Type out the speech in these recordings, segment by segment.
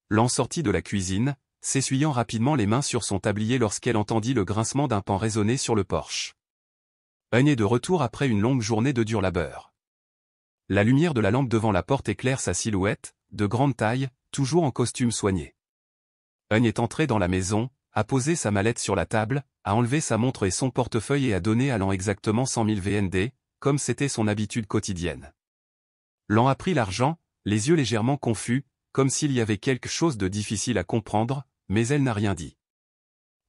Lan sortit de la cuisine, s'essuyant rapidement les mains sur son tablier lorsqu'elle entendit le grincement d'un pan résonner sur le porche. Eun est de retour après une longue journée de dur labeur. La lumière de la lampe devant la porte éclaire sa silhouette, de grande taille, toujours en costume soigné. Eun est entré dans la maison, a posé sa mallette sur la table, a enlevé sa montre et son portefeuille et a donné à Lan exactement 100 000 VND, comme c'était son habitude quotidienne. Lan a pris l'argent, les yeux légèrement confus, comme s'il y avait quelque chose de difficile à comprendre, mais elle n'a rien dit.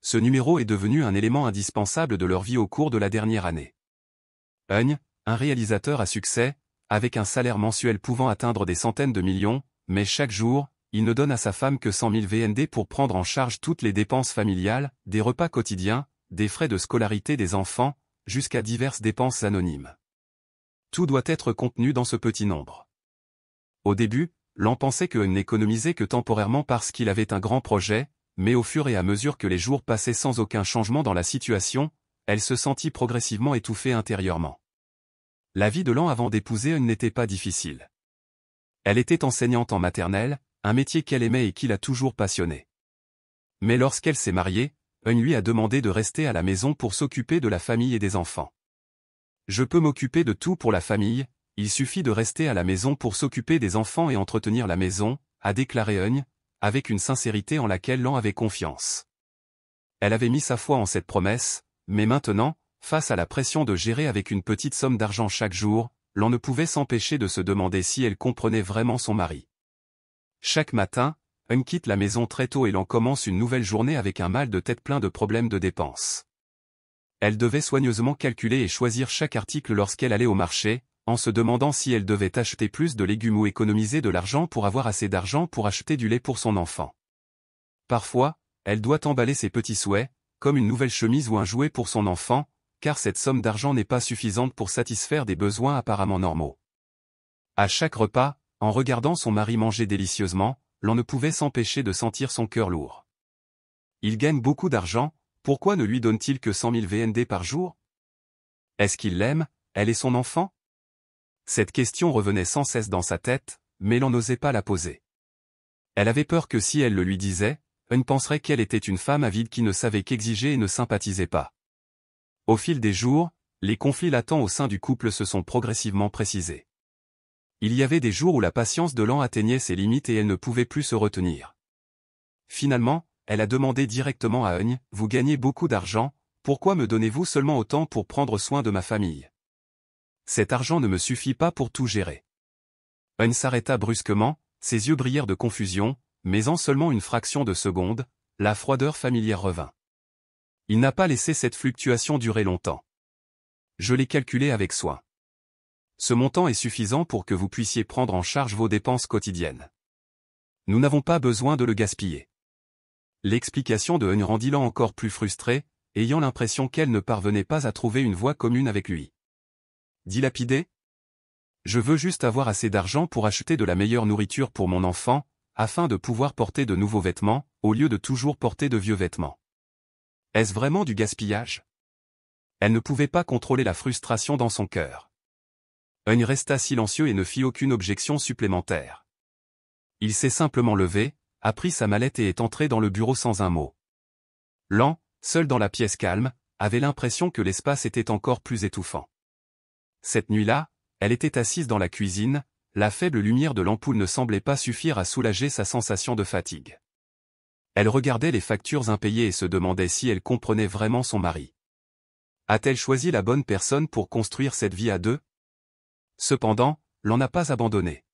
Ce numéro est devenu un élément indispensable de leur vie au cours de la dernière année. Eun, un réalisateur à succès, avec un salaire mensuel pouvant atteindre des centaines de millions, mais chaque jour, il ne donne à sa femme que 100 000 VND pour prendre en charge toutes les dépenses familiales, des repas quotidiens, des frais de scolarité des enfants, jusqu'à diverses dépenses anonymes. Tout doit être contenu dans ce petit nombre. Au début, Lan pensait que Eun n'économisait que temporairement parce qu'il avait un grand projet, mais au fur et à mesure que les jours passaient sans aucun changement dans la situation, elle se sentit progressivement étouffée intérieurement. La vie de Lan avant d'épouser Eun n'était pas difficile. Elle était enseignante en maternelle, un métier qu'elle aimait et qui l'a toujours passionnée. Mais lorsqu'elle s'est mariée, Eun lui a demandé de rester à la maison pour s'occuper de la famille et des enfants. « Je peux m'occuper de tout pour la famille, il suffit de rester à la maison pour s'occuper des enfants et entretenir la maison », a déclaré Eun, avec une sincérité en laquelle Lan avait confiance. Elle avait mis sa foi en cette promesse, mais maintenant, face à la pression de gérer avec une petite somme d'argent chaque jour, Lan ne pouvait s'empêcher de se demander si elle comprenait vraiment son mari. Chaque matin, Eun quitte la maison très tôt et Lan commence une nouvelle journée avec un mal de tête plein de problèmes de dépenses. Elle devait soigneusement calculer et choisir chaque article lorsqu'elle allait au marché, en se demandant si elle devait acheter plus de légumes ou économiser de l'argent pour avoir assez d'argent pour acheter du lait pour son enfant. Parfois, elle doit emballer ses petits souhaits, comme une nouvelle chemise ou un jouet pour son enfant, car cette somme d'argent n'est pas suffisante pour satisfaire des besoins apparemment normaux. À chaque repas, en regardant son mari manger délicieusement, Lan ne pouvait s'empêcher de sentir son cœur lourd. Il gagne beaucoup d'argent, pourquoi ne lui donne-t-il que 100 000 VND par jour? Est-ce qu'il l'aime, elle et son enfant? Cette question revenait sans cesse dans sa tête, mais Lan n'osait pas la poser. Elle avait peur que si elle le lui disait, Eun penserait qu'elle était une femme avide qui ne savait qu'exiger et ne sympathisait pas. Au fil des jours, les conflits latents au sein du couple se sont progressivement précisés. Il y avait des jours où la patience de Lan atteignait ses limites et elle ne pouvait plus se retenir. Finalement, elle a demandé directement à Eun, « Vous gagnez beaucoup d'argent, pourquoi me donnez-vous seulement autant pour prendre soin de ma famille? Cet argent ne me suffit pas pour tout gérer. » Eun s'arrêta brusquement, ses yeux brillèrent de confusion, mais en seulement une fraction de seconde, la froideur familière revint. Il n'a pas laissé cette fluctuation durer longtemps. Je l'ai calculé avec soin. Ce montant est suffisant pour que vous puissiez prendre en charge vos dépenses quotidiennes. Nous n'avons pas besoin de le gaspiller. L'explication de Eun rendit Lan encore plus frustrée, ayant l'impression qu'elle ne parvenait pas à trouver une voie commune avec lui. Dilapider? Je veux juste avoir assez d'argent pour acheter de la meilleure nourriture pour mon enfant, afin de pouvoir porter de nouveaux vêtements, au lieu de toujours porter de vieux vêtements. Est-ce vraiment du gaspillage? Elle ne pouvait pas contrôler la frustration dans son cœur. Eun resta silencieux et ne fit aucune objection supplémentaire. Il s'est simplement levé, a pris sa mallette et est entré dans le bureau sans un mot. Lan, seul dans la pièce calme, avait l'impression que l'espace était encore plus étouffant. Cette nuit-là, elle était assise dans la cuisine, la faible lumière de l'ampoule ne semblait pas suffire à soulager sa sensation de fatigue. Elle regardait les factures impayées et se demandait si elle comprenait vraiment son mari. A-t-elle choisi la bonne personne pour construire cette vie à deux? Cependant, Lan n'a pas abandonné.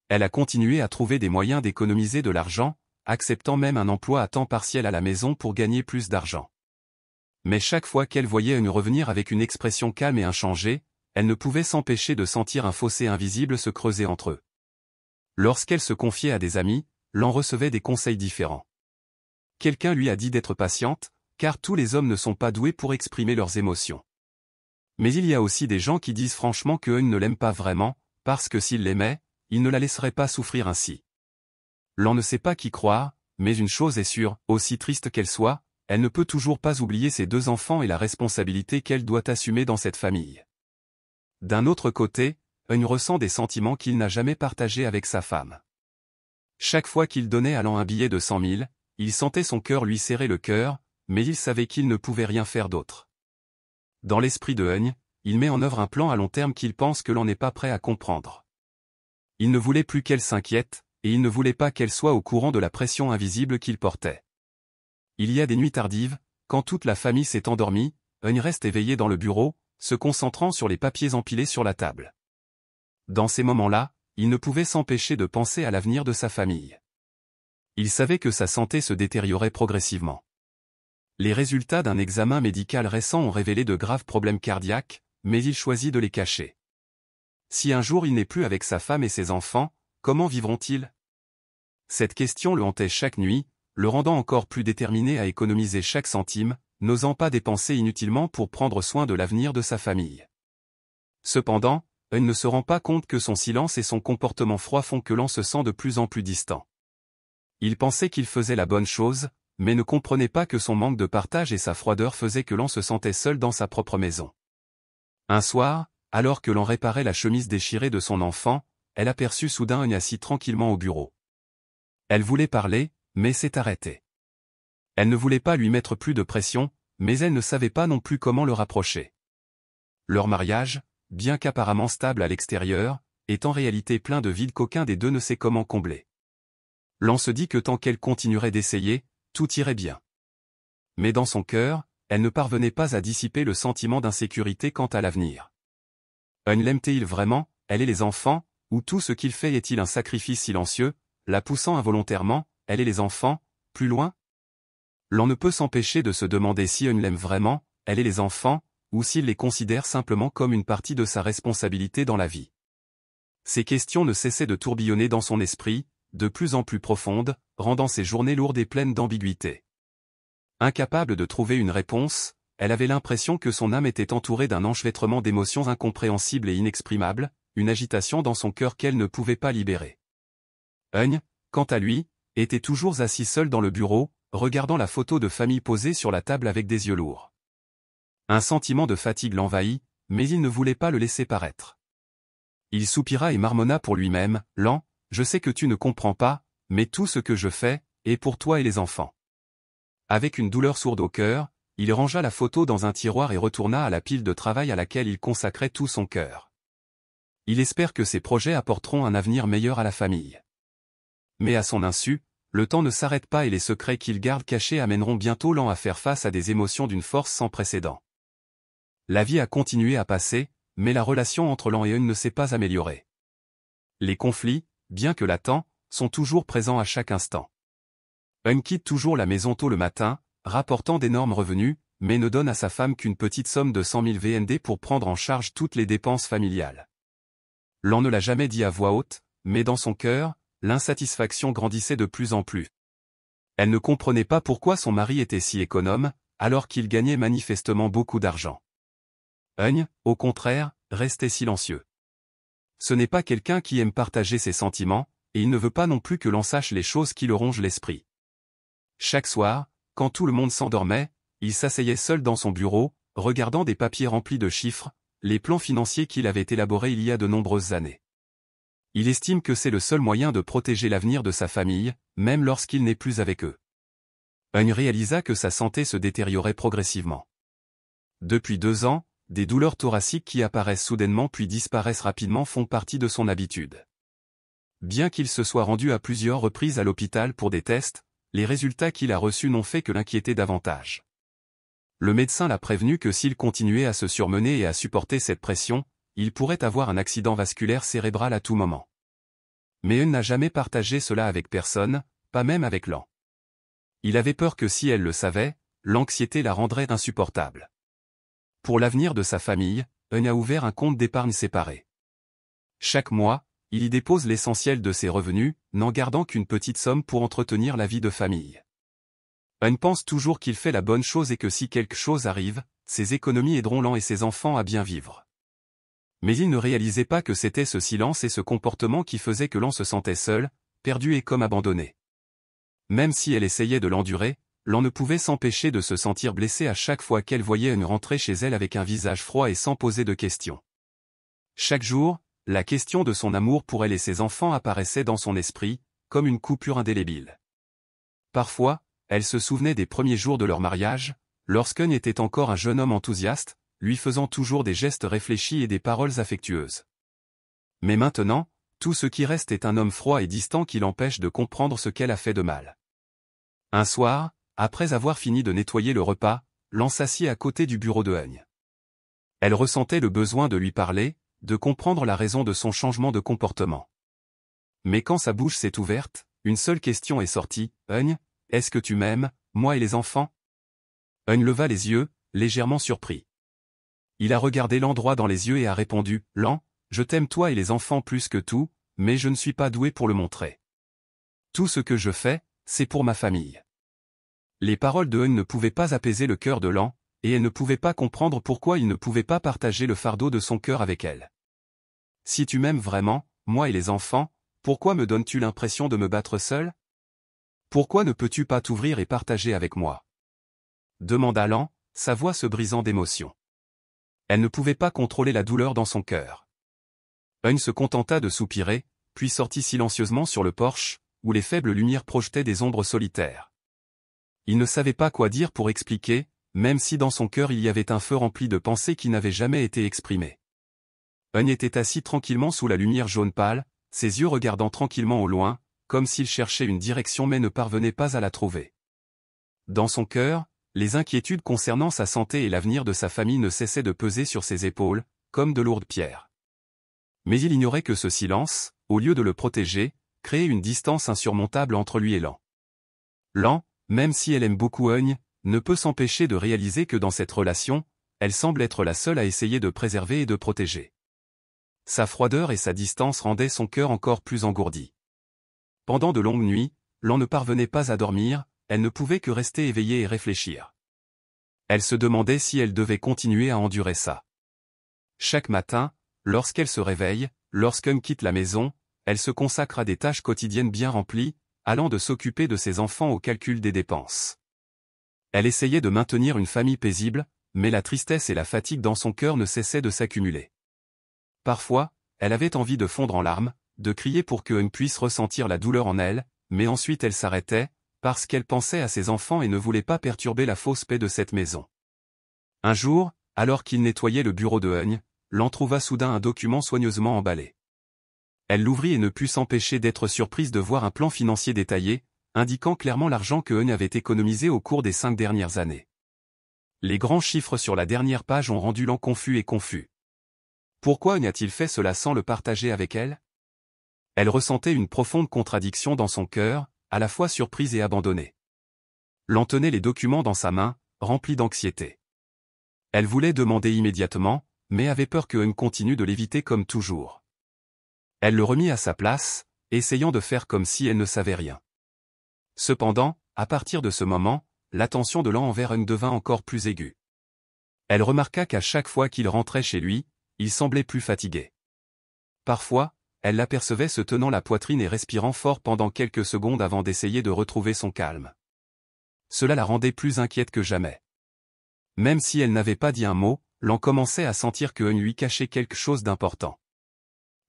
Elle a continué à trouver des moyens d'économiser de l'argent, acceptant même un emploi à temps partiel à la maison pour gagner plus d'argent. Mais chaque fois qu'elle voyait Eun revenir avec une expression calme et inchangée, elle ne pouvait s'empêcher de sentir un fossé invisible se creuser entre eux. Lorsqu'elle se confiait à des amis, Lan recevait des conseils différents. Quelqu'un lui a dit d'être patiente, car tous les hommes ne sont pas doués pour exprimer leurs émotions. Mais il y a aussi des gens qui disent franchement que Eun ne l'aime pas vraiment, parce que s'il l'aimait, il ne la laisserait pas souffrir ainsi. Lan ne sait pas qui croire, mais une chose est sûre, aussi triste qu'elle soit, elle ne peut toujours pas oublier ses deux enfants et la responsabilité qu'elle doit assumer dans cette famille. D'un autre côté, Eun ressent des sentiments qu'il n'a jamais partagés avec sa femme. Chaque fois qu'il donnait à Lan un billet de 100 000, il sentait son cœur lui serrer le cœur, mais il savait qu'il ne pouvait rien faire d'autre. Dans l'esprit de Eun, il met en œuvre un plan à long terme qu'il pense que Lan n'est pas prêt à comprendre. Il ne voulait plus qu'elle s'inquiète, et il ne voulait pas qu'elle soit au courant de la pression invisible qu'il portait. Il y a des nuits tardives, quand toute la famille s'est endormie, Eun reste éveillé dans le bureau, se concentrant sur les papiers empilés sur la table. Dans ces moments-là, il ne pouvait s'empêcher de penser à l'avenir de sa famille. Il savait que sa santé se détériorait progressivement. Les résultats d'un examen médical récent ont révélé de graves problèmes cardiaques, mais il choisit de les cacher. Si un jour il n'est plus avec sa femme et ses enfants, comment vivront-ils? Cette question le hantait chaque nuit, le rendant encore plus déterminé à économiser chaque centime, n'osant pas dépenser inutilement pour prendre soin de l'avenir de sa famille. Cependant, Eun ne se rend pas compte que son silence et son comportement froid font que Lan se sent de plus en plus distant. Il pensait qu'il faisait la bonne chose, mais ne comprenait pas que son manque de partage et sa froideur faisaient que Lan se sentait seul dans sa propre maison. Un soir, alors que Lan réparait la chemise déchirée de son enfant, elle aperçut soudain Eun assis tranquillement au bureau. Elle voulait parler, mais s'est arrêtée. Elle ne voulait pas lui mettre plus de pression, mais elle ne savait pas non plus comment le rapprocher. Leur mariage, bien qu'apparemment stable à l'extérieur, est en réalité plein de vide qu'aucun des deux ne sait comment combler. Lan se dit que tant qu'elle continuerait d'essayer, tout irait bien. Mais dans son cœur, elle ne parvenait pas à dissiper le sentiment d'insécurité quant à l'avenir. Eun l'aime-t-il vraiment, elle et les enfants, ou tout ce qu'il fait est-il un sacrifice silencieux, la poussant involontairement, elle et les enfants, plus loin? Lan ne peut s'empêcher de se demander si Eun l'aime vraiment, elle et les enfants, ou s'il les considère simplement comme une partie de sa responsabilité dans la vie. Ces questions ne cessaient de tourbillonner dans son esprit, de plus en plus profondes, rendant ses journées lourdes et pleines d'ambiguïté. Incapable de trouver une réponse, elle avait l'impression que son âme était entourée d'un enchevêtrement d'émotions incompréhensibles et inexprimables, une agitation dans son cœur qu'elle ne pouvait pas libérer. Eun, quant à lui, était toujours assis seul dans le bureau, regardant la photo de famille posée sur la table avec des yeux lourds. Un sentiment de fatigue l'envahit, mais il ne voulait pas le laisser paraître. Il soupira et marmonna pour lui-même, « Lan, je sais que tu ne comprends pas, mais tout ce que je fais, est pour toi et les enfants. » Avec une douleur sourde au cœur, il rangea la photo dans un tiroir et retourna à la pile de travail à laquelle il consacrait tout son cœur. Il espère que ses projets apporteront un avenir meilleur à la famille. Mais à son insu, le temps ne s'arrête pas et les secrets qu'il garde cachés amèneront bientôt Lan à faire face à des émotions d'une force sans précédent. La vie a continué à passer, mais la relation entre Lan et Eun ne s'est pas améliorée. Les conflits, bien que latents, sont toujours présents à chaque instant. Eun quitte toujours la maison tôt le matin, rapportant d'énormes revenus, mais ne donne à sa femme qu'une petite somme de 100 000 VND pour prendre en charge toutes les dépenses familiales. Lan ne l'a jamais dit à voix haute, mais dans son cœur, l'insatisfaction grandissait de plus en plus. Elle ne comprenait pas pourquoi son mari était si économe, alors qu'il gagnait manifestement beaucoup d'argent. Eun, au contraire, restait silencieux. Ce n'est pas quelqu'un qui aime partager ses sentiments, et il ne veut pas non plus que l'on sache les choses qui le rongent l'esprit. Chaque soir, quand tout le monde s'endormait, il s'asseyait seul dans son bureau, regardant des papiers remplis de chiffres, les plans financiers qu'il avait élaborés il y a de nombreuses années. Il estime que c'est le seul moyen de protéger l'avenir de sa famille, même lorsqu'il n'est plus avec eux. Eun réalisa que sa santé se détériorait progressivement. Depuis 2 ans, des douleurs thoraciques qui apparaissent soudainement puis disparaissent rapidement font partie de son habitude. Bien qu'il se soit rendu à plusieurs reprises à l'hôpital pour des tests, les résultats qu'il a reçus n'ont fait que l'inquiéter davantage. Le médecin l'a prévenu que s'il continuait à se surmener et à supporter cette pression, il pourrait avoir un accident vasculaire cérébral à tout moment. Mais Eun n'a jamais partagé cela avec personne, pas même avec Lan. Il avait peur que si elle le savait, l'anxiété la rendrait insupportable. Pour l'avenir de sa famille, Eun a ouvert un compte d'épargne séparé. Chaque mois, il y dépose l'essentiel de ses revenus, n'en gardant qu'une petite somme pour entretenir la vie de famille. Eun pense toujours qu'il fait la bonne chose et que si quelque chose arrive, ses économies aideront Lan et ses enfants à bien vivre. Mais il ne réalisait pas que c'était ce silence et ce comportement qui faisaient que Lan se sentait seul, perdu et comme abandonné. Même si elle essayait de l'endurer, Lan ne pouvait s'empêcher de se sentir blessé à chaque fois qu'elle voyait Eun rentrer chez elle avec un visage froid et sans poser de questions. Chaque jour, la question de son amour pour elle et ses enfants apparaissait dans son esprit, comme une coupure indélébile. Parfois, elle se souvenait des premiers jours de leur mariage, lorsqu'Eun était encore un jeune homme enthousiaste, lui faisant toujours des gestes réfléchis et des paroles affectueuses. Mais maintenant, tout ce qui reste est un homme froid et distant qui l'empêche de comprendre ce qu'elle a fait de mal. Un soir, après avoir fini de nettoyer le repas, Lan s'assit à côté du bureau de Eun. Elle ressentait le besoin de lui parler, de comprendre la raison de son changement de comportement. Mais quand sa bouche s'est ouverte, une seule question est sortie, « Eun, est-ce que tu m'aimes, moi et les enfants ?» Eun leva les yeux, légèrement surpris. Il a regardé Lan droit dans les yeux et a répondu, « Lan, je t'aime toi et les enfants plus que tout, mais je ne suis pas doué pour le montrer. Tout ce que je fais, c'est pour ma famille. » Les paroles de Eun ne pouvaient pas apaiser le cœur de Lan, et elle ne pouvait pas comprendre pourquoi il ne pouvait pas partager le fardeau de son cœur avec elle. « Si tu m'aimes vraiment, moi et les enfants, pourquoi me donnes-tu l'impression de me battre seul? Pourquoi ne peux-tu pas t'ouvrir et partager avec moi ?» demanda Lan, sa voix se brisant d'émotion. Elle ne pouvait pas contrôler la douleur dans son cœur. Eun se contenta de soupirer, puis sortit silencieusement sur le porche, où les faibles lumières projetaient des ombres solitaires. Il ne savait pas quoi dire pour expliquer, même si dans son cœur il y avait un feu rempli de pensées qui n'avaient jamais été exprimées. Eun était assis tranquillement sous la lumière jaune pâle, ses yeux regardant tranquillement au loin, comme s'il cherchait une direction mais ne parvenait pas à la trouver. Dans son cœur, les inquiétudes concernant sa santé et l'avenir de sa famille ne cessaient de peser sur ses épaules, comme de lourdes pierres. Mais il ignorait que ce silence, au lieu de le protéger, créait une distance insurmontable entre lui et Lan. Lan, même si elle aime beaucoup Eun, ne peut s'empêcher de réaliser que dans cette relation, elle semble être la seule à essayer de préserver et de protéger. Sa froideur et sa distance rendaient son cœur encore plus engourdi. Pendant de longues nuits, Lan ne parvenait pas à dormir, elle ne pouvait que rester éveillée et réfléchir. Elle se demandait si elle devait continuer à endurer ça. Chaque matin, lorsqu'elle se réveille, lorsqu'Eun quitte la maison, elle se consacre à des tâches quotidiennes bien remplies, allant de s'occuper de ses enfants au calcul des dépenses. Elle essayait de maintenir une famille paisible, mais la tristesse et la fatigue dans son cœur ne cessaient de s'accumuler. Parfois, elle avait envie de fondre en larmes, de crier pour que Eun puisse ressentir la douleur en elle, mais ensuite elle s'arrêtait, parce qu'elle pensait à ses enfants et ne voulait pas perturber la fausse paix de cette maison. Un jour, alors qu'il nettoyait le bureau de Eun, Lan trouva soudain un document soigneusement emballé. Elle l'ouvrit et ne put s'empêcher d'être surprise de voir un plan financier détaillé, indiquant clairement l'argent que Eun avait économisé au cours des 5 dernières années. Les grands chiffres sur la dernière page ont rendu Lan confus. Pourquoi Eun a-t-il fait cela sans le partager avec elle? Elle ressentait une profonde contradiction dans son cœur, à la fois surprise et abandonnée. Lan tenait les documents dans sa main, remplie d'anxiété. Elle voulait demander immédiatement, mais avait peur que Eun continue de l'éviter comme toujours. Elle le remit à sa place, essayant de faire comme si elle ne savait rien. Cependant, à partir de ce moment, l'attention de Lan envers Eun devint encore plus aiguë. Elle remarqua qu'à chaque fois qu'il rentrait chez lui, il semblait plus fatigué. Parfois, elle l'apercevait se tenant la poitrine et respirant fort pendant quelques secondes avant d'essayer de retrouver son calme. Cela la rendait plus inquiète que jamais. Même si elle n'avait pas dit un mot, Lan commençait à sentir que Eun lui cachait quelque chose d'important.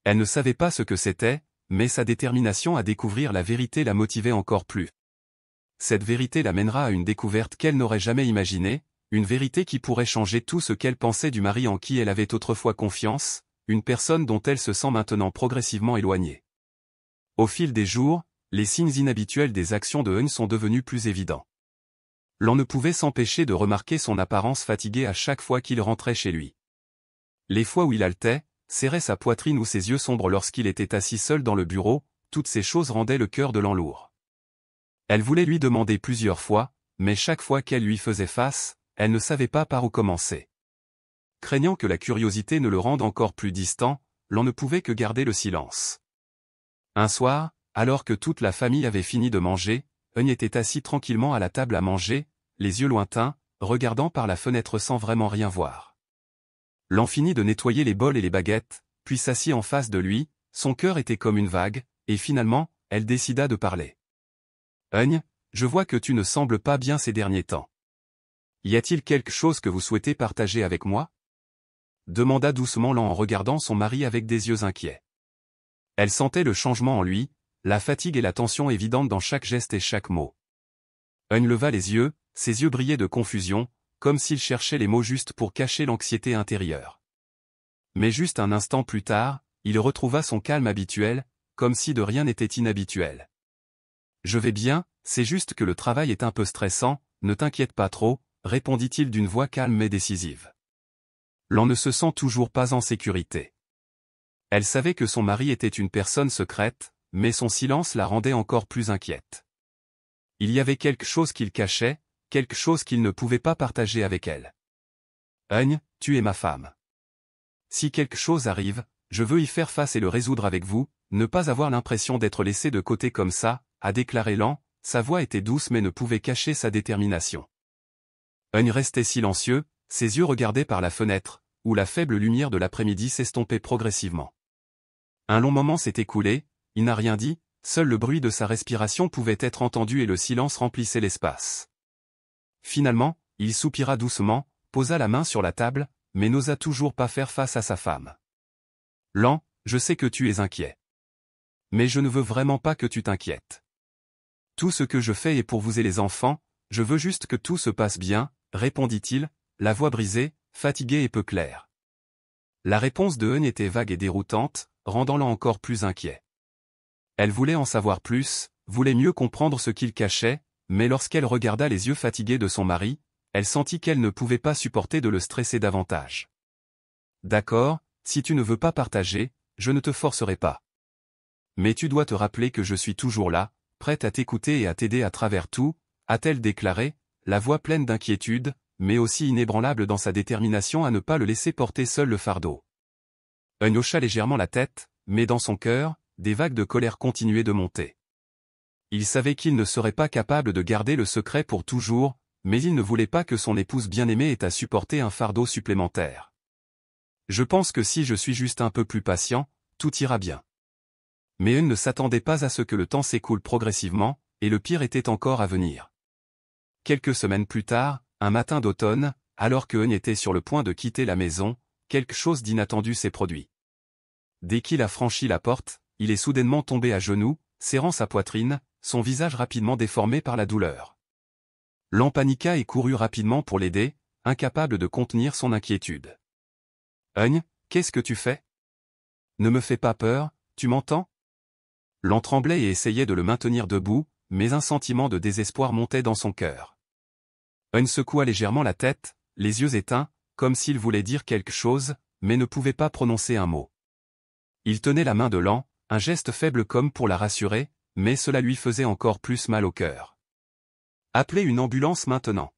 Elle ne savait pas ce que c'était, mais sa détermination à découvrir la vérité la motivait encore plus. Cette vérité l'amènera à une découverte qu'elle n'aurait jamais imaginée, une vérité qui pourrait changer tout ce qu'elle pensait du mari en qui elle avait autrefois confiance, une personne dont elle se sent maintenant progressivement éloignée. Au fil des jours, les signes inhabituels des actions de Eun sont devenus plus évidents. Lan ne pouvait s'empêcher de remarquer son apparence fatiguée à chaque fois qu'il rentrait chez lui. Les fois où il haletait, serrait sa poitrine ou ses yeux sombres lorsqu'il était assis seul dans le bureau, toutes ces choses rendaient le cœur de Lan lourd. Elle voulait lui demander plusieurs fois, mais chaque fois qu'elle lui faisait face, elle ne savait pas par où commencer. Craignant que la curiosité ne le rende encore plus distant, Lan ne pouvait que garder le silence. Un soir, alors que toute la famille avait fini de manger, Eun était assis tranquillement à la table à manger, les yeux lointains, regardant par la fenêtre sans vraiment rien voir. Lan finit de nettoyer les bols et les baguettes, puis s'assit en face de lui, son cœur était comme une vague, et finalement, elle décida de parler. « Eun, je vois que tu ne sembles pas bien ces derniers temps. Y a-t-il quelque chose que vous souhaitez partager avec moi ?» demanda doucement Lan en regardant son mari avec des yeux inquiets. Elle sentait le changement en lui, la fatigue et la tension évidentes dans chaque geste et chaque mot. Eun leva les yeux, ses yeux brillaient de confusion, comme s'il cherchait les mots justes pour cacher l'anxiété intérieure. Mais juste un instant plus tard, il retrouva son calme habituel, comme si de rien n'était inhabituel. « Je vais bien, c'est juste que le travail est un peu stressant, ne t'inquiète pas trop, répondit-il d'une voix calme mais décisive. L'on ne se sent toujours pas en sécurité. Elle savait que son mari était une personne secrète, mais son silence la rendait encore plus inquiète. Il y avait quelque chose qu'il cachait, quelque chose qu'il ne pouvait pas partager avec elle. « Eun, tu es ma femme. Si quelque chose arrive, je veux y faire face et le résoudre avec vous, ne pas avoir l'impression d'être laissé de côté comme ça, a déclaré Lan, sa voix était douce mais ne pouvait cacher sa détermination. Eun restait silencieux, ses yeux regardaient par la fenêtre, où la faible lumière de l'après-midi s'estompait progressivement. Un long moment s'est écoulé, il n'a rien dit, seul le bruit de sa respiration pouvait être entendu et le silence remplissait l'espace. Finalement, il soupira doucement, posa la main sur la table, mais n'osa toujours pas faire face à sa femme. « Lan, je sais que tu es inquiet. Mais je ne veux vraiment pas que tu t'inquiètes. Tout ce que je fais est pour vous et les enfants, je veux juste que tout se passe bien, répondit-il, la voix brisée, fatiguée et peu claire. La réponse de Eun était vague et déroutante, rendant Lan encore plus inquiet. Elle voulait en savoir plus, voulait mieux comprendre ce qu'il cachait, mais lorsqu'elle regarda les yeux fatigués de son mari, elle sentit qu'elle ne pouvait pas supporter de le stresser davantage. « D'accord, si tu ne veux pas partager, je ne te forcerai pas. Mais tu dois te rappeler que je suis toujours là, prête à t'écouter et à t'aider à travers tout, a-t-elle déclaré, la voix pleine d'inquiétude, mais aussi inébranlable dans sa détermination à ne pas le laisser porter seul le fardeau. Eun hocha légèrement la tête, mais dans son cœur, des vagues de colère continuaient de monter. Il savait qu'il ne serait pas capable de garder le secret pour toujours, mais il ne voulait pas que son épouse bien-aimée ait à supporter un fardeau supplémentaire. Je pense que si je suis juste un peu plus patient, tout ira bien. Mais Eun ne s'attendait pas à ce que le temps s'écoule progressivement, et le pire était encore à venir. Quelques semaines plus tard, un matin d'automne, alors que Eun était sur le point de quitter la maison, quelque chose d'inattendu s'est produit. Dès qu'il a franchi la porte, il est soudainement tombé à genoux, serrant sa poitrine, son visage rapidement déformé par la douleur. Lan paniqua et courut rapidement pour l'aider, incapable de contenir son inquiétude. « Eun, qu'est-ce que tu fais? Ne me fais pas peur, tu m'entends ?» Lan tremblait et essayait de le maintenir debout, mais un sentiment de désespoir montait dans son cœur. Eun secoua légèrement la tête, les yeux éteints, comme s'il voulait dire quelque chose, mais ne pouvait pas prononcer un mot. Il tenait la main de Lan, un geste faible comme pour la rassurer, mais cela lui faisait encore plus mal au cœur. « Appelez une ambulance maintenant !»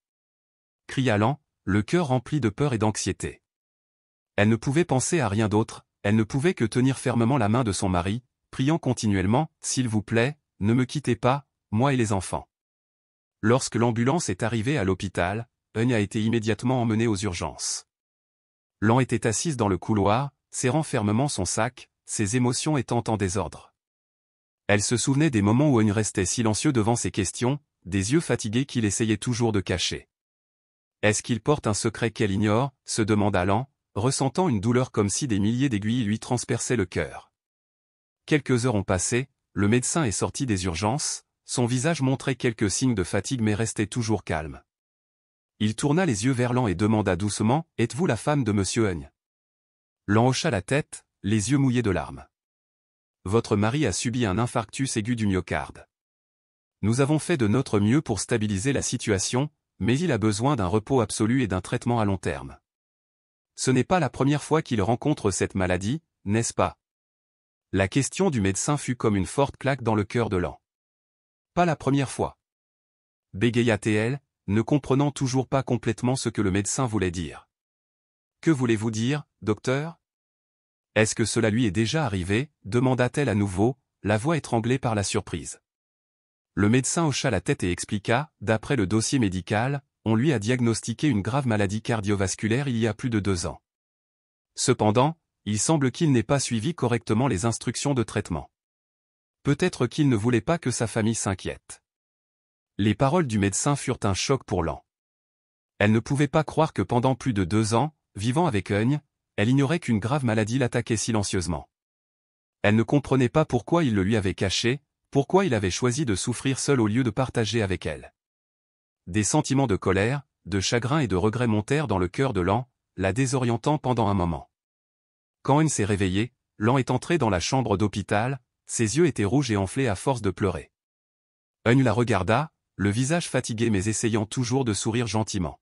cria Lan, le cœur rempli de peur et d'anxiété. Elle ne pouvait penser à rien d'autre, elle ne pouvait que tenir fermement la main de son mari, priant continuellement, « S'il vous plaît, ne me quittez pas, moi et les enfants. » Lorsque l'ambulance est arrivée à l'hôpital, Eun a été immédiatement emmené aux urgences. Lan était assise dans le couloir, serrant fermement son sac, ses émotions étant en désordre. Elle se souvenait des moments où Eun restait silencieux devant ses questions, des yeux fatigués qu'il essayait toujours de cacher. Est-ce qu'il porte un secret qu'elle ignore, se demanda Lan, ressentant une douleur comme si des milliers d'aiguilles lui transperçaient le cœur. Quelques heures ont passé, le médecin est sorti des urgences, son visage montrait quelques signes de fatigue mais restait toujours calme. Il tourna les yeux vers Lan et demanda doucement, « Êtes-vous la femme de monsieur Eun ?» Lan hocha la tête, les yeux mouillés de larmes. « Votre mari a subi un infarctus aigu du myocarde. Nous avons fait de notre mieux pour stabiliser la situation, mais il a besoin d'un repos absolu et d'un traitement à long terme. Ce n'est pas la première fois qu'il rencontre cette maladie, n'est-ce pas ?» La question du médecin fut comme une forte claque dans le cœur de Lan. « Pas la première fois. » bégaya-t-elle, ne comprenant toujours pas complètement ce que le médecin voulait dire. « Que voulez-vous dire, docteur ? Est-ce que cela lui est déjà arrivé ?» demanda-t-elle à nouveau, la voix étranglée par la surprise. Le médecin hocha la tête et expliqua, d'après le dossier médical, on lui a diagnostiqué une grave maladie cardiovasculaire il y a plus de 2 ans. Cependant, il semble qu'il n'ait pas suivi correctement les instructions de traitement. Peut-être qu'il ne voulait pas que sa famille s'inquiète. Les paroles du médecin furent un choc pour Lan. Elle ne pouvait pas croire que pendant plus de 2 ans, vivant avec Eun, elle ignorait qu'une grave maladie l'attaquait silencieusement. Elle ne comprenait pas pourquoi il le lui avait caché, Pourquoi il avait choisi de souffrir seul au lieu de partager avec elle? Des sentiments de colère, de chagrin et de regret montèrent dans le cœur de Lan, la désorientant pendant un moment. Quand Eun s'est réveillé, Lan est entré dans la chambre d'hôpital, ses yeux étaient rouges et enflés à force de pleurer. Eun la regarda, le visage fatigué mais essayant toujours de sourire gentiment.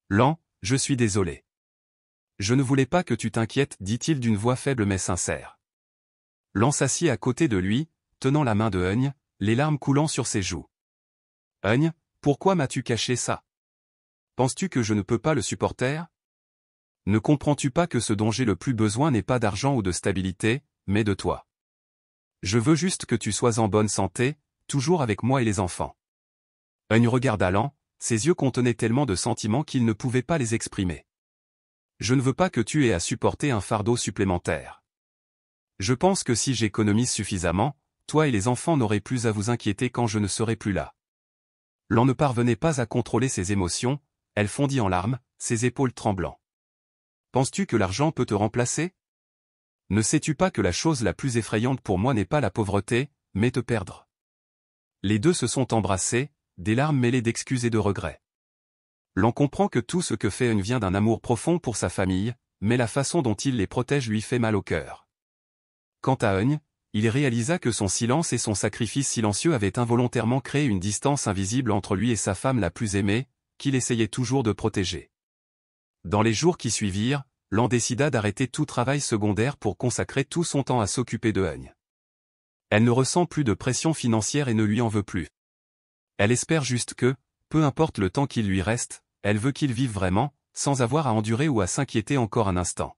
Lan, je suis désolé. Je ne voulais pas que tu t'inquiètes, dit-il d'une voix faible mais sincère. Lan s'assit à côté de lui, tenant la main de Eun, les larmes coulant sur ses joues. Eun, pourquoi m'as-tu caché ça? Penses-tu que je ne peux pas le supporter? Ne comprends-tu pas que ce dont j'ai le plus besoin n'est pas d'argent ou de stabilité, mais de toi? Je veux juste que tu sois en bonne santé, toujours avec moi et les enfants. Eun regarda Lan, ses yeux contenaient tellement de sentiments qu'il ne pouvait pas les exprimer. Je ne veux pas que tu aies à supporter un fardeau supplémentaire. Je pense que si j'économise suffisamment, toi et les enfants n'aurez plus à vous inquiéter quand je ne serai plus là. Lan ne parvenait pas à contrôler ses émotions, elle fondit en larmes, ses épaules tremblant. Penses-tu que l'argent peut te remplacer? Ne sais-tu pas que la chose la plus effrayante pour moi n'est pas la pauvreté, mais te perdre? Les deux se sont embrassés, des larmes mêlées d'excuses et de regrets. Lan comprend que tout ce que fait Eun vient d'un amour profond pour sa famille, mais la façon dont il les protège lui fait mal au cœur. Quant à Eun, il réalisa que son silence et son sacrifice silencieux avaient involontairement créé une distance invisible entre lui et sa femme la plus aimée, qu'il essayait toujours de protéger. Dans les jours qui suivirent, Lan décida d'arrêter tout travail secondaire pour consacrer tout son temps à s'occuper de Eun. Elle ne ressent plus de pression financière et ne lui en veut plus. Elle espère juste que, peu importe le temps qu'il lui reste, elle veut qu'il vive vraiment, sans avoir à endurer ou à s'inquiéter encore un instant.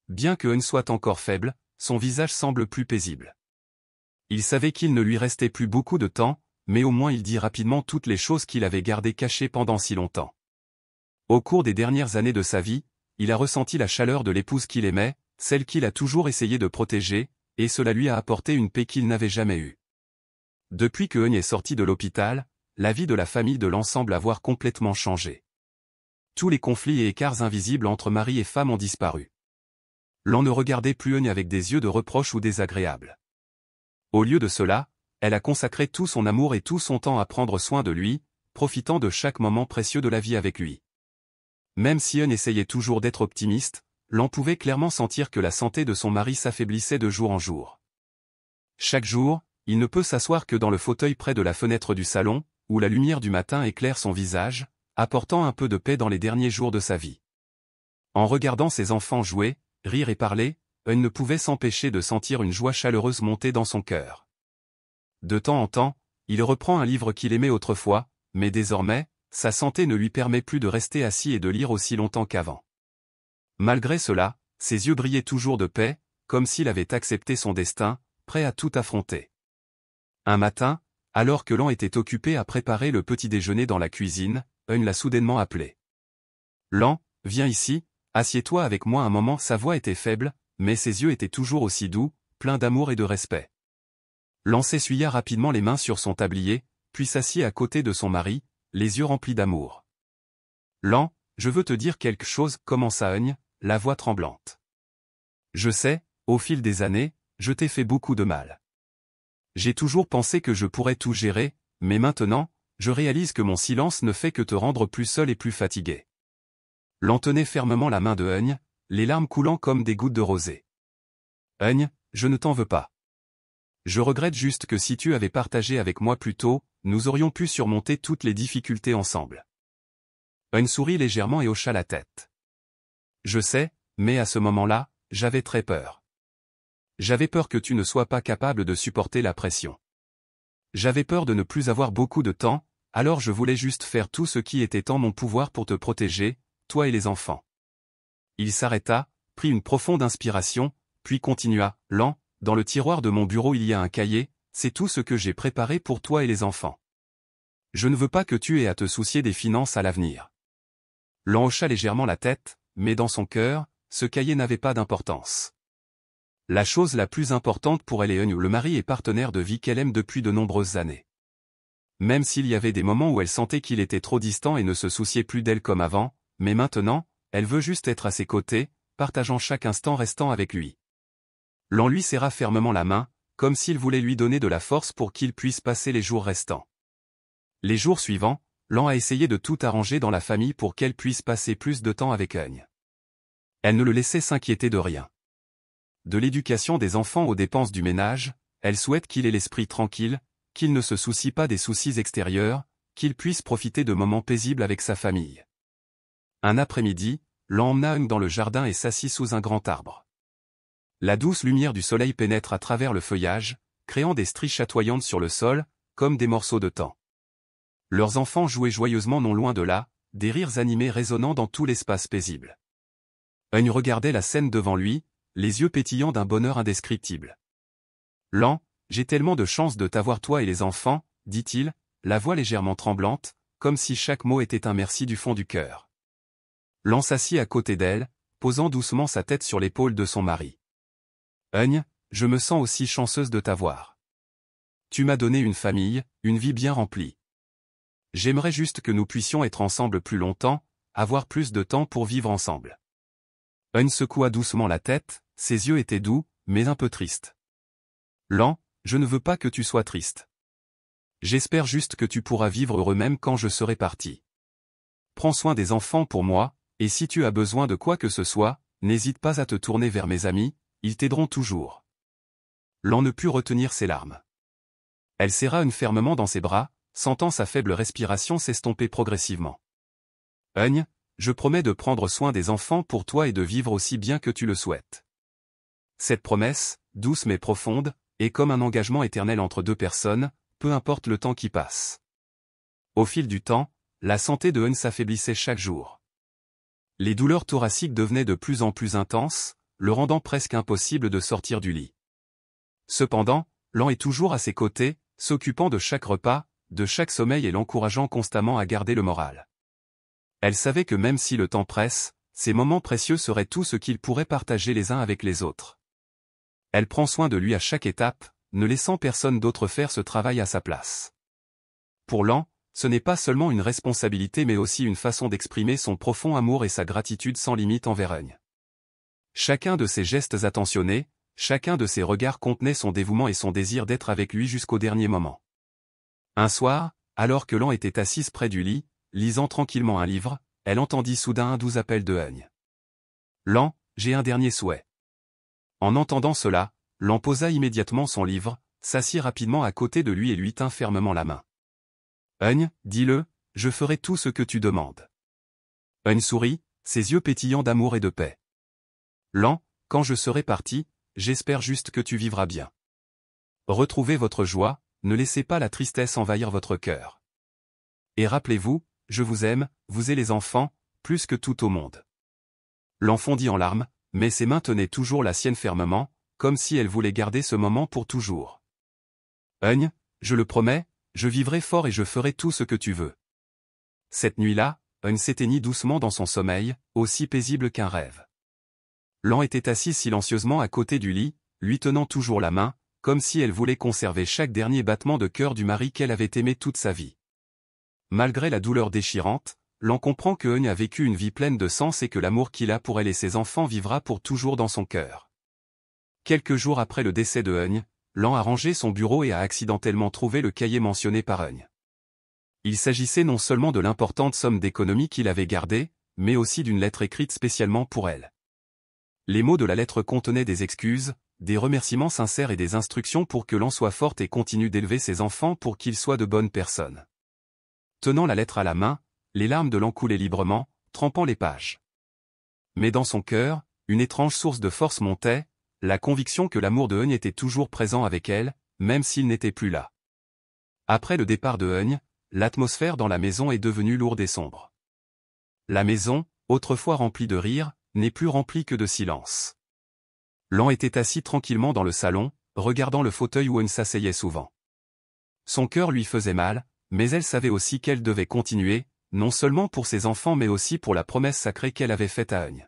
Bien que Eun soit encore faible, son visage semble plus paisible. Il savait qu'il ne lui restait plus beaucoup de temps, mais au moins il dit rapidement toutes les choses qu'il avait gardées cachées pendant si longtemps. Au cours des dernières années de sa vie, il a ressenti la chaleur de l'épouse qu'il aimait, celle qu'il a toujours essayé de protéger, et cela lui a apporté une paix qu'il n'avait jamais eue. Depuis que Eun est sorti de l'hôpital, la vie de la famille de Lan semble avoir complètement changé. Tous les conflits et écarts invisibles entre mari et femme ont disparu. Lan ne regardait plus Eun avec des yeux de reproche ou désagréables. Au lieu de cela, elle a consacré tout son amour et tout son temps à prendre soin de lui, profitant de chaque moment précieux de la vie avec lui. Même si Eun essayait toujours d'être optimiste, Lan pouvait clairement sentir que la santé de son mari s'affaiblissait de jour en jour. Chaque jour, il ne peut s'asseoir que dans le fauteuil près de la fenêtre du salon, où la lumière du matin éclaire son visage, apportant un peu de paix dans les derniers jours de sa vie. En regardant ses enfants jouer, rire et parler, Eun ne pouvait s'empêcher de sentir une joie chaleureuse monter dans son cœur. De temps en temps, il reprend un livre qu'il aimait autrefois, mais désormais, sa santé ne lui permet plus de rester assis et de lire aussi longtemps qu'avant. Malgré cela, ses yeux brillaient toujours de paix, comme s'il avait accepté son destin, prêt à tout affronter. Un matin, alors que Lan était occupé à préparer le petit déjeuner dans la cuisine, Eun l'a soudainement appelé. « Lan, viens ici, assieds-toi avec moi un moment. » Sa voix était faible, mais ses yeux étaient toujours aussi doux, pleins d'amour et de respect. Lan s'essuya rapidement les mains sur son tablier, puis s'assit à côté de son mari, les yeux remplis d'amour. « Lan, je veux te dire quelque chose, » commença Eun, la voix tremblante. « Je sais, au fil des années, je t'ai fait beaucoup de mal. J'ai toujours pensé que je pourrais tout gérer, mais maintenant, je réalise que mon silence ne fait que te rendre plus seul et plus fatigué. » Lan tenait fermement la main de Eun, les larmes coulant comme des gouttes de rosée. « Eun, je ne t'en veux pas. Je regrette juste que si tu avais partagé avec moi plus tôt, nous aurions pu surmonter toutes les difficultés ensemble. » Eun sourit légèrement et hocha la tête. « Je sais, mais à ce moment-là, j'avais très peur. J'avais peur que tu ne sois pas capable de supporter la pression. J'avais peur de ne plus avoir beaucoup de temps, alors je voulais juste faire tout ce qui était en mon pouvoir pour te protéger, toi et les enfants. » Il s'arrêta, prit une profonde inspiration, puis continua, « Lan, dans le tiroir de mon bureau il y a un cahier, c'est tout ce que j'ai préparé pour toi et les enfants. Je ne veux pas que tu aies à te soucier des finances à l'avenir. » Lan hocha légèrement la tête, mais dans son cœur, ce cahier n'avait pas d'importance. La chose la plus importante pour elle est Eun, le mari et partenaire de vie qu'elle aime depuis de nombreuses années. Même s'il y avait des moments où elle sentait qu'il était trop distant et ne se souciait plus d'elle comme avant, mais maintenant, elle veut juste être à ses côtés, partageant chaque instant restant avec lui. Lan lui serra fermement la main, comme s'il voulait lui donner de la force pour qu'il puisse passer les jours restants. Les jours suivants, Lan a essayé de tout arranger dans la famille pour qu'elle puisse passer plus de temps avec Eun. Elle ne le laissait s'inquiéter de rien. De l'éducation des enfants aux dépenses du ménage, elle souhaite qu'il ait l'esprit tranquille, qu'il ne se soucie pas des soucis extérieurs, qu'il puisse profiter de moments paisibles avec sa famille. Un après-midi, Lan emmena Eun dans le jardin et s'assit sous un grand arbre. La douce lumière du soleil pénètre à travers le feuillage, créant des stries chatoyantes sur le sol, comme des morceaux de temps. Leurs enfants jouaient joyeusement non loin de là, des rires animés résonnant dans tout l'espace paisible. Eun regardait la scène devant lui, les yeux pétillants d'un bonheur indescriptible. « Lan, j'ai tellement de chance de t'avoir toi et les enfants, » dit-il, la voix légèrement tremblante, comme si chaque mot était un merci du fond du cœur. Lan s'assit à côté d'elle, posant doucement sa tête sur l'épaule de son mari. « Eun, je me sens aussi chanceuse de t'avoir. Tu m'as donné une famille, une vie bien remplie. J'aimerais juste que nous puissions être ensemble plus longtemps, avoir plus de temps pour vivre ensemble. » Eun secoua doucement la tête, ses yeux étaient doux, mais un peu tristes. « Lan, je ne veux pas que tu sois triste. J'espère juste que tu pourras vivre heureux même quand je serai parti. Prends soin des enfants pour moi, et si tu as besoin de quoi que ce soit, n'hésite pas à te tourner vers mes amis, ils t'aideront toujours. » Lan ne put retenir ses larmes. Elle serra Eun fermement dans ses bras, sentant sa faible respiration s'estomper progressivement. « Eun, je promets de prendre soin des enfants pour toi et de vivre aussi bien que tu le souhaites. » Cette promesse, douce mais profonde, est comme un engagement éternel entre deux personnes, peu importe le temps qui passe. Au fil du temps, la santé de Eun s'affaiblissait chaque jour. Les douleurs thoraciques devenaient de plus en plus intenses, le rendant presque impossible de sortir du lit. Cependant, Lan est toujours à ses côtés, s'occupant de chaque repas, de chaque sommeil et l'encourageant constamment à garder le moral. Elle savait que même si le temps presse, ces moments précieux seraient tout ce qu'ils pourraient partager les uns avec les autres. Elle prend soin de lui à chaque étape, ne laissant personne d'autre faire ce travail à sa place. Pour Lan, ce n'est pas seulement une responsabilité mais aussi une façon d'exprimer son profond amour et sa gratitude sans limite envers Eun. Chacun de ses gestes attentionnés, chacun de ses regards contenait son dévouement et son désir d'être avec lui jusqu'au dernier moment. Un soir, alors que Lan était assise près du lit, lisant tranquillement un livre, elle entendit soudain un doux appel de Eun. « Lan, j'ai un dernier souhait. » En entendant cela, Lan posa immédiatement son livre, s'assit rapidement à côté de lui et lui tint fermement la main. « Eun, dis-le, je ferai tout ce que tu demandes. » Eun sourit, ses yeux pétillants d'amour et de paix. « Lan, quand je serai parti, j'espère juste que tu vivras bien. Retrouvez votre joie, ne laissez pas la tristesse envahir votre cœur. Et rappelez-vous, je vous aime, vous et les enfants, plus que tout au monde. » Lan fondit en larmes, mais ses mains tenaient toujours la sienne fermement, comme si elle voulait garder ce moment pour toujours. « Eun, je le promets, je vivrai fort et je ferai tout ce que tu veux. » Cette nuit-là, Eun s'éteignit doucement dans son sommeil, aussi paisible qu'un rêve. Lan était assise silencieusement à côté du lit, lui tenant toujours la main, comme si elle voulait conserver chaque dernier battement de cœur du mari qu'elle avait aimé toute sa vie. Malgré la douleur déchirante, Lan comprend que Eun a vécu une vie pleine de sens et que l'amour qu'il a pour elle et ses enfants vivra pour toujours dans son cœur. Quelques jours après le décès de Eun, Lan a rangé son bureau et a accidentellement trouvé le cahier mentionné par Eun. Il s'agissait non seulement de l'importante somme d'économie qu'il avait gardée, mais aussi d'une lettre écrite spécialement pour elle. Les mots de la lettre contenaient des excuses, des remerciements sincères et des instructions pour que Lan soit forte et continue d'élever ses enfants pour qu'ils soient de bonnes personnes. Tenant la lettre à la main, les larmes de Lan coulaient librement, trempant les pages. Mais dans son cœur, une étrange source de force montait, la conviction que l'amour de Eun était toujours présent avec elle, même s'il n'était plus là. Après le départ de Eun, l'atmosphère dans la maison est devenue lourde et sombre. La maison, autrefois remplie de rires, n'est plus remplie que de silence. Lan était assis tranquillement dans le salon, regardant le fauteuil où Eun s'asseyait souvent. Son cœur lui faisait mal, mais elle savait aussi qu'elle devait continuer, non seulement pour ses enfants mais aussi pour la promesse sacrée qu'elle avait faite à Eun.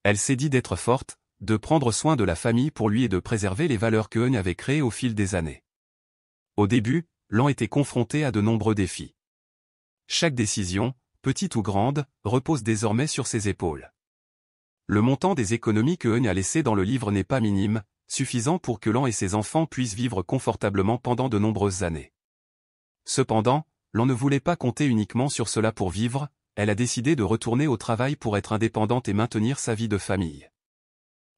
Elle s'est dit d'être forte, de prendre soin de la famille pour lui et de préserver les valeurs que Eun avait créées au fil des années. Au début, Lan était confronté à de nombreux défis. Chaque décision, petite ou grande, repose désormais sur ses épaules. Le montant des économies que Eun a laissées dans le livre n'est pas minime, suffisant pour que Lan et ses enfants puissent vivre confortablement pendant de nombreuses années. Cependant, Lan ne voulait pas compter uniquement sur cela pour vivre, elle a décidé de retourner au travail pour être indépendante et maintenir sa vie de famille.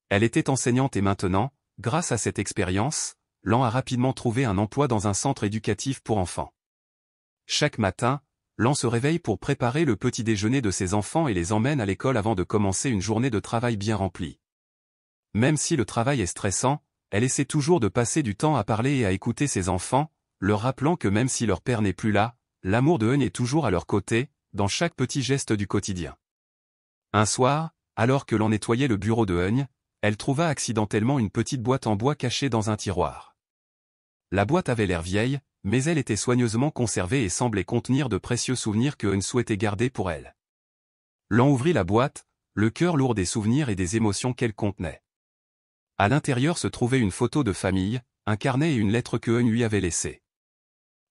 Elle était enseignante et maintenant, grâce à cette expérience, Lan a rapidement trouvé un emploi dans un centre éducatif pour enfants. Chaque matin, Lan se réveille pour préparer le petit déjeuner de ses enfants et les emmène à l'école avant de commencer une journée de travail bien remplie. Même si le travail est stressant, elle essaie toujours de passer du temps à parler et à écouter ses enfants, leur rappelant que même si leur père n'est plus là, l'amour de Eun est toujours à leur côté, dans chaque petit geste du quotidien. Un soir, alors que Lan nettoyait le bureau de Eun, elle trouva accidentellement une petite boîte en bois cachée dans un tiroir. La boîte avait l'air vieille, mais elle était soigneusement conservée et semblait contenir de précieux souvenirs que Eun souhaitait garder pour elle. Lan ouvrit la boîte, le cœur lourd des souvenirs et des émotions qu'elle contenait. À l'intérieur se trouvait une photo de famille, un carnet et une lettre que Eun lui avait laissée.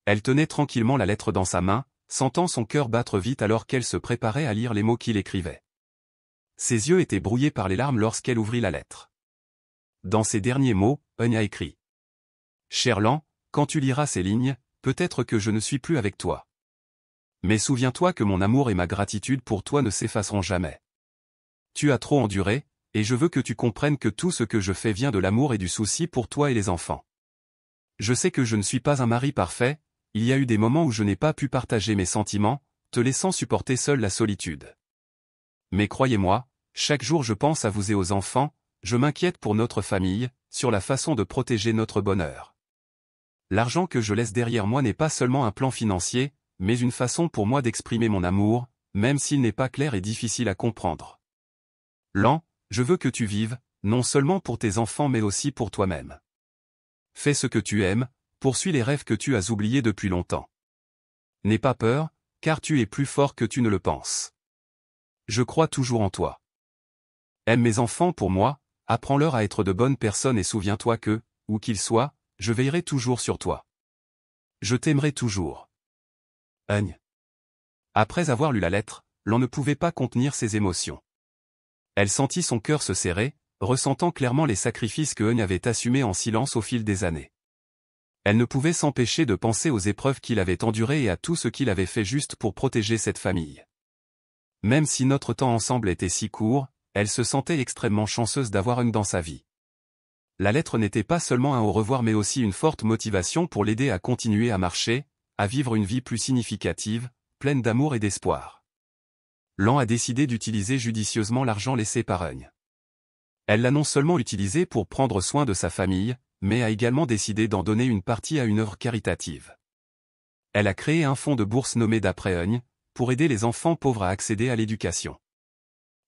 Elle tenait tranquillement la lettre dans sa main, sentant son cœur battre vite alors qu'elle se préparait à lire les mots qu'il écrivait. Ses yeux étaient brouillés par les larmes lorsqu'elle ouvrit la lettre. Dans ces derniers mots, Eun a écrit « Cher Lan, quand tu liras ces lignes, peut-être que je ne suis plus avec toi. Mais souviens-toi que mon amour et ma gratitude pour toi ne s'effaceront jamais. Tu as trop enduré, et je veux que tu comprennes que tout ce que je fais vient de l'amour et du souci pour toi et les enfants. Je sais que je ne suis pas un mari parfait, il y a eu des moments où je n'ai pas pu partager mes sentiments, te laissant supporter seul la solitude. Mais croyez-moi, chaque jour je pense à vous et aux enfants, je m'inquiète pour notre famille, sur la façon de protéger notre bonheur. L'argent que je laisse derrière moi n'est pas seulement un plan financier, mais une façon pour moi d'exprimer mon amour, même s'il n'est pas clair et difficile à comprendre. Lan, je veux que tu vives, non seulement pour tes enfants mais aussi pour toi-même. Fais ce que tu aimes, poursuis les rêves que tu as oubliés depuis longtemps. N'aie pas peur, car tu es plus fort que tu ne le penses. Je crois toujours en toi. Aime mes enfants pour moi, apprends-leur à être de bonnes personnes et souviens-toi que, où qu'ils soient, je veillerai toujours sur toi. Je t'aimerai toujours. Eun. Après avoir lu la lettre, Lan ne pouvait pas contenir ses émotions. Elle sentit son cœur se serrer, ressentant clairement les sacrifices que Eun avait assumés en silence au fil des années. Elle ne pouvait s'empêcher de penser aux épreuves qu'il avait endurées et à tout ce qu'il avait fait juste pour protéger cette famille. Même si notre temps ensemble était si court, elle se sentait extrêmement chanceuse d'avoir Eun dans sa vie. La lettre n'était pas seulement un au revoir mais aussi une forte motivation pour l'aider à continuer à marcher, à vivre une vie plus significative, pleine d'amour et d'espoir. Lan a décidé d'utiliser judicieusement l'argent laissé par Eun. Elle l'a non seulement utilisé pour prendre soin de sa famille, mais a également décidé d'en donner une partie à une œuvre caritative. Elle a créé un fonds de bourse nommé d'après Eun, pour aider les enfants pauvres à accéder à l'éducation.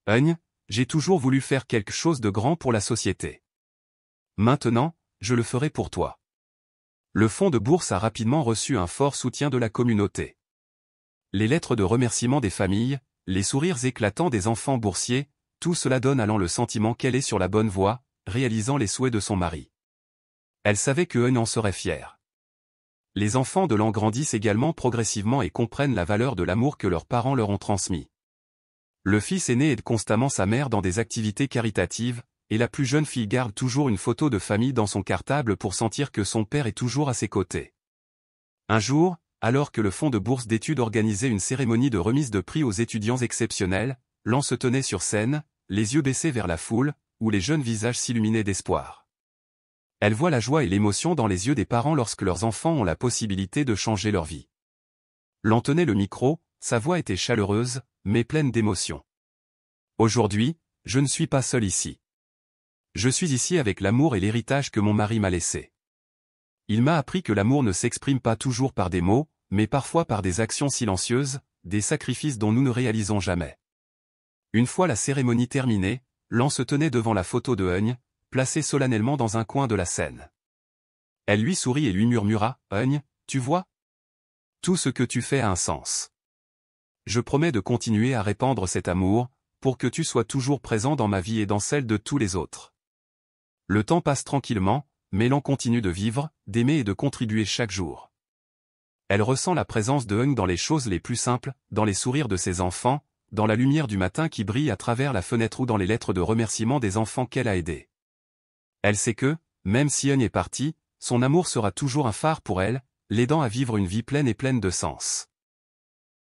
Eun, j'ai toujours voulu faire quelque chose de grand pour la société. Maintenant, je le ferai pour toi. Le fonds de bourse a rapidement reçu un fort soutien de la communauté. Les lettres de remerciement des familles, les sourires éclatants des enfants boursiers, tout cela donne à Lan le sentiment qu'elle est sur la bonne voie, réalisant les souhaits de son mari. Elle savait que Eun en serait fier. Les enfants de Lan grandissent également progressivement et comprennent la valeur de l'amour que leurs parents leur ont transmis. Le fils aîné aide constamment sa mère dans des activités caritatives, et la plus jeune fille garde toujours une photo de famille dans son cartable pour sentir que son père est toujours à ses côtés. Un jour, alors que le fonds de bourse d'études organisait une cérémonie de remise de prix aux étudiants exceptionnels, Lan se tenait sur scène, les yeux baissés vers la foule, où les jeunes visages s'illuminaient d'espoir. Elle voit la joie et l'émotion dans les yeux des parents lorsque leurs enfants ont la possibilité de changer leur vie. Lan tenait le micro, sa voix était chaleureuse, mais pleine d'émotion. Aujourd'hui, je ne suis pas seul ici. Je suis ici avec l'amour et l'héritage que mon mari m'a laissé. Il m'a appris que l'amour ne s'exprime pas toujours par des mots, mais parfois par des actions silencieuses, des sacrifices dont nous ne réalisons jamais. Une fois la cérémonie terminée, Lan se tenait devant la photo de Eun, placée solennellement dans un coin de la scène. Elle lui sourit et lui murmura, « Eun, tu vois ? Tout ce que tu fais a un sens. Je promets de continuer à répandre cet amour, pour que tu sois toujours présent dans ma vie et dans celle de tous les autres. » Le temps passe tranquillement, mais Lan continue de vivre, d'aimer et de contribuer chaque jour. Elle ressent la présence de Eun dans les choses les plus simples, dans les sourires de ses enfants, dans la lumière du matin qui brille à travers la fenêtre ou dans les lettres de remerciement des enfants qu'elle a aidés. Elle sait que, même si Eun est parti, son amour sera toujours un phare pour elle, l'aidant à vivre une vie pleine et pleine de sens.